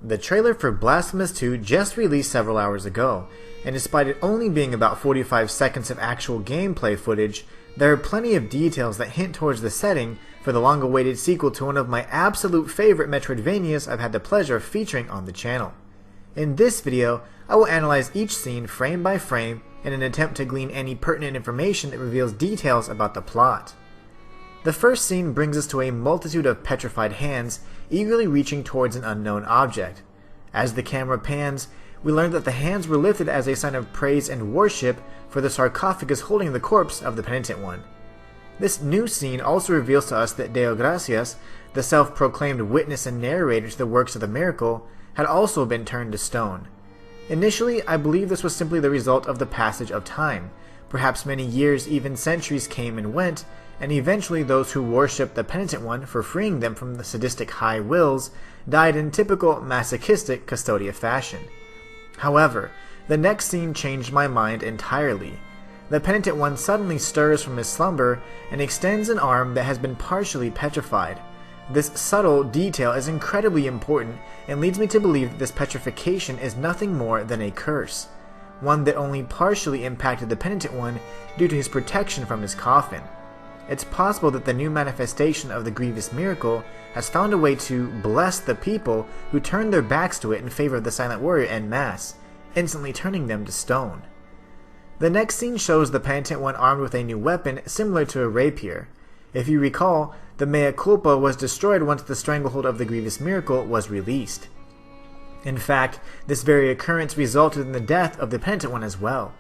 The trailer for Blasphemous 2 just released several hours ago, and despite it only being about 45 seconds of actual gameplay footage, there are plenty of details that hint towards the setting for the long-awaited sequel to one of my absolute favorite metroidvanias I've had the pleasure of featuring on the channel. In this video, I will analyze each scene frame by frame in an attempt to glean any pertinent information that reveals details about the plot. The first scene brings us to a multitude of petrified hands eagerly reaching towards an unknown object. As the camera pans, we learn that the hands were lifted as a sign of praise and worship for the sarcophagus holding the corpse of the penitent one. This new scene also reveals to us that Deo Gracias, the self-proclaimed witness and narrator to the works of the miracle, had also been turned to stone. Initially, I believe this was simply the result of the passage of time. Perhaps many years, even centuries came and went, and eventually those who worshipped the penitent one for freeing them from the sadistic high wills died in typical masochistic Custodia fashion. However, the next scene changed my mind entirely. The penitent one suddenly stirs from his slumber and extends an arm that has been partially petrified. This subtle detail is incredibly important and leads me to believe that this petrification is nothing more than a curse, one that only partially impacted the penitent one due to his protection from his coffin. It's possible that the new manifestation of the grievous miracle has found a way to bless the people who turned their backs to it in favor of the silent warrior en masse, instantly turning them to stone. The next scene shows the penitent one armed with a new weapon similar to a rapier. If you recall, the mea culpa was destroyed once the stranglehold of the grievous miracle was released. In fact, this very occurrence resulted in the death of the penitent one as well.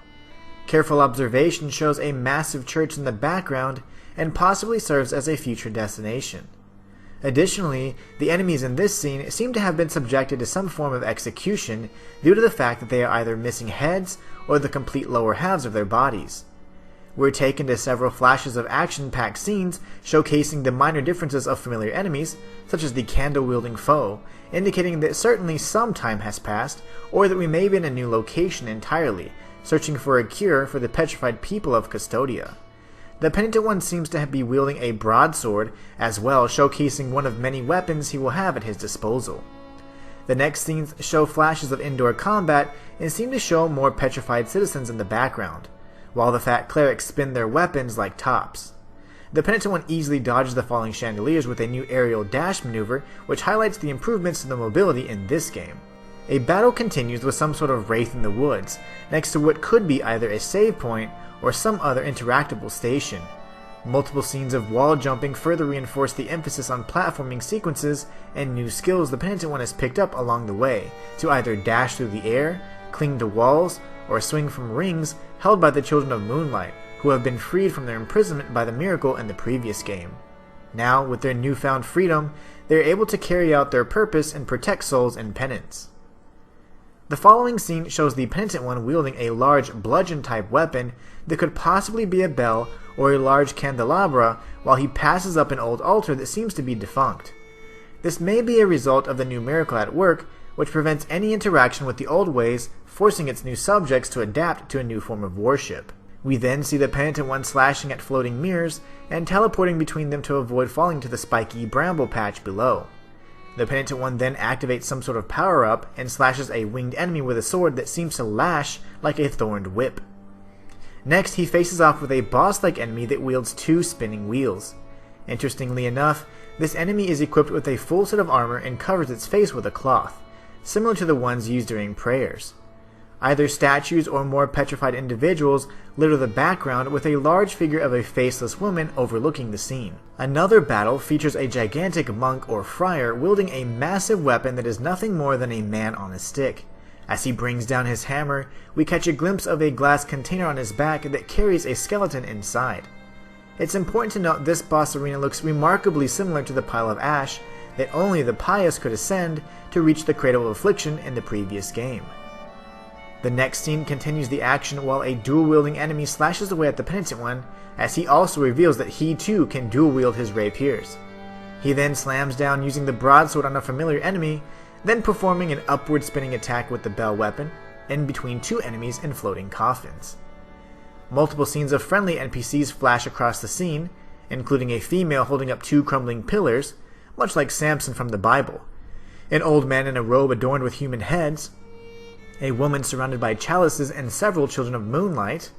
Careful observation shows a massive church in the background and possibly serves as a future destination. Additionally, the enemies in this scene seem to have been subjected to some form of execution due to the fact that they are either missing heads or the complete lower halves of their bodies. We're taken to several flashes of action-packed scenes showcasing the minor differences of familiar enemies, such as the candle-wielding foe, indicating that certainly some time has passed, or that we may be in a new location entirely, searching for a cure for the petrified people of Custodia. The penitent one seems to be wielding a broadsword as well, showcasing one of many weapons he will have at his disposal. The next scenes show flashes of indoor combat and seem to show more petrified citizens in the background, while the fat clerics spin their weapons like tops. The penitent one easily dodges the falling chandeliers with a new aerial dash maneuver, which highlights the improvements to the mobility in this game. A battle continues with some sort of wraith in the woods, next to what could be either a save point or some other interactable station. Multiple scenes of wall jumping further reinforce the emphasis on platforming sequences and new skills the penitent one has picked up along the way, to either dash through the air, cling to walls, or swing from rings held by the Children of Moonlight, who have been freed from their imprisonment by the miracle in the previous game. Now, with their newfound freedom, they are able to carry out their purpose and protect souls in penance. The following scene shows the penitent one wielding a large bludgeon-type weapon that could possibly be a bell or a large candelabra while he passes up an old altar that seems to be defunct. This may be a result of the new miracle at work, which prevents any interaction with the old ways, forcing its new subjects to adapt to a new form of worship. We then see the penitent one slashing at floating mirrors and teleporting between them to avoid falling to the spiky bramble patch below. The penitent one then activates some sort of power-up and slashes a winged enemy with a sword that seems to lash like a thorned whip. Next, he faces off with a boss-like enemy that wields two spinning wheels. Interestingly enough, this enemy is equipped with a full set of armor and covers its face with a cloth, similar to the ones used during prayers. Either statues or more petrified individuals litter the background with a large figure of a faceless woman overlooking the scene. Another battle features a gigantic monk or friar wielding a massive weapon that is nothing more than a man on a stick. As he brings down his hammer, we catch a glimpse of a glass container on his back that carries a skeleton inside. It's important to note this boss arena looks remarkably similar to the pile of ash that only the pious could ascend to reach the cradle of affliction in the previous game. The next scene continues the action while a dual-wielding enemy slashes away at the penitent one, as he also reveals that he too can dual-wield his rapiers. He then slams down using the broadsword on a familiar enemy, then performing an upward spinning attack with the bell weapon, in between two enemies in floating coffins. Multiple scenes of friendly NPCs flash across the scene, including a female holding up two crumbling pillars, much like Samson from the Bible. an old man in a robe adorned with human heads, a woman surrounded by chalices and several children of moonlight,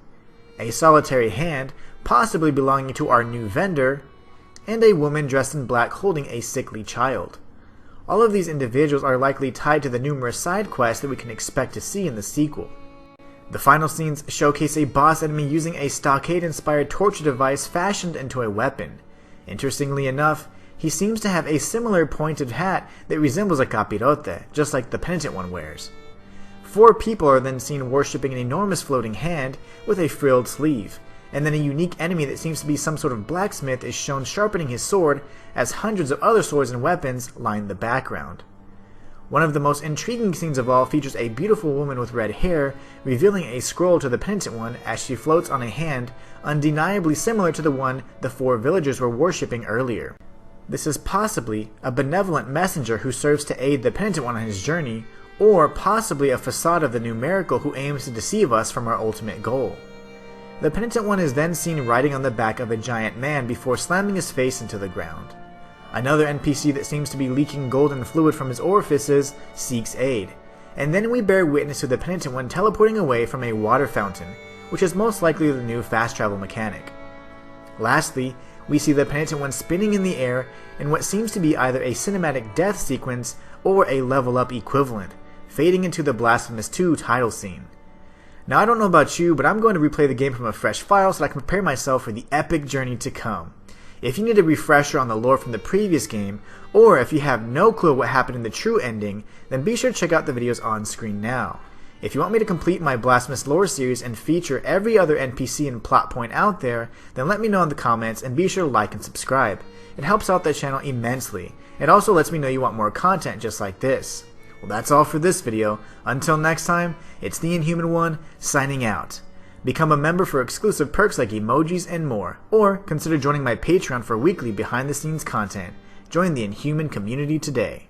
a solitary hand, possibly belonging to our new vendor, and a woman dressed in black holding a sickly child. All of these individuals are likely tied to the numerous side quests that we can expect to see in the sequel. The final scenes showcase a boss enemy using a stockade-inspired torture device fashioned into a weapon. Interestingly enough, he seems to have a similar pointed hat that resembles a capirote, just like the penitent one wears. 4 people are then seen worshipping an enormous floating hand with a frilled sleeve, and then a unique enemy that seems to be some sort of blacksmith is shown sharpening his sword as hundreds of other swords and weapons line the background. One of the most intriguing scenes of all features a beautiful woman with red hair revealing a scroll to the penitent one as she floats on a hand undeniably similar to the one the 4 villagers were worshipping earlier. This is possibly a benevolent messenger who serves to aid the penitent one on his journey, or possibly a facade of the numerical who aims to deceive us from our ultimate goal. The penitent one is then seen riding on the back of a giant man before slamming his face into the ground. Another NPC that seems to be leaking golden fluid from his orifices seeks aid, and then we bear witness to the penitent one teleporting away from a water fountain, which is most likely the new fast travel mechanic. Lastly, we see the penitent one spinning in the air in what seems to be either a cinematic death sequence or a level up equivalent, fading into the Blasphemous 2 title scene. Now I don't know about you, but I'm going to replay the game from a fresh file so that I can prepare myself for the epic journey to come. If you need a refresher on the lore from the previous game, or if you have no clue what happened in the true ending, then be sure to check out the videos on screen now. If you want me to complete my Blasphemous lore series and feature every other NPC and plot point out there, then let me know in the comments and be sure to like and subscribe. It helps out the channel immensely. It also lets me know you want more content just like this. Well, that's all for this video. Until next time, it's the Inhuman one, signing out. Become a member for exclusive perks like emojis and more, or consider joining my Patreon for weekly behind-the-scenes content. Join the Inhuman community today.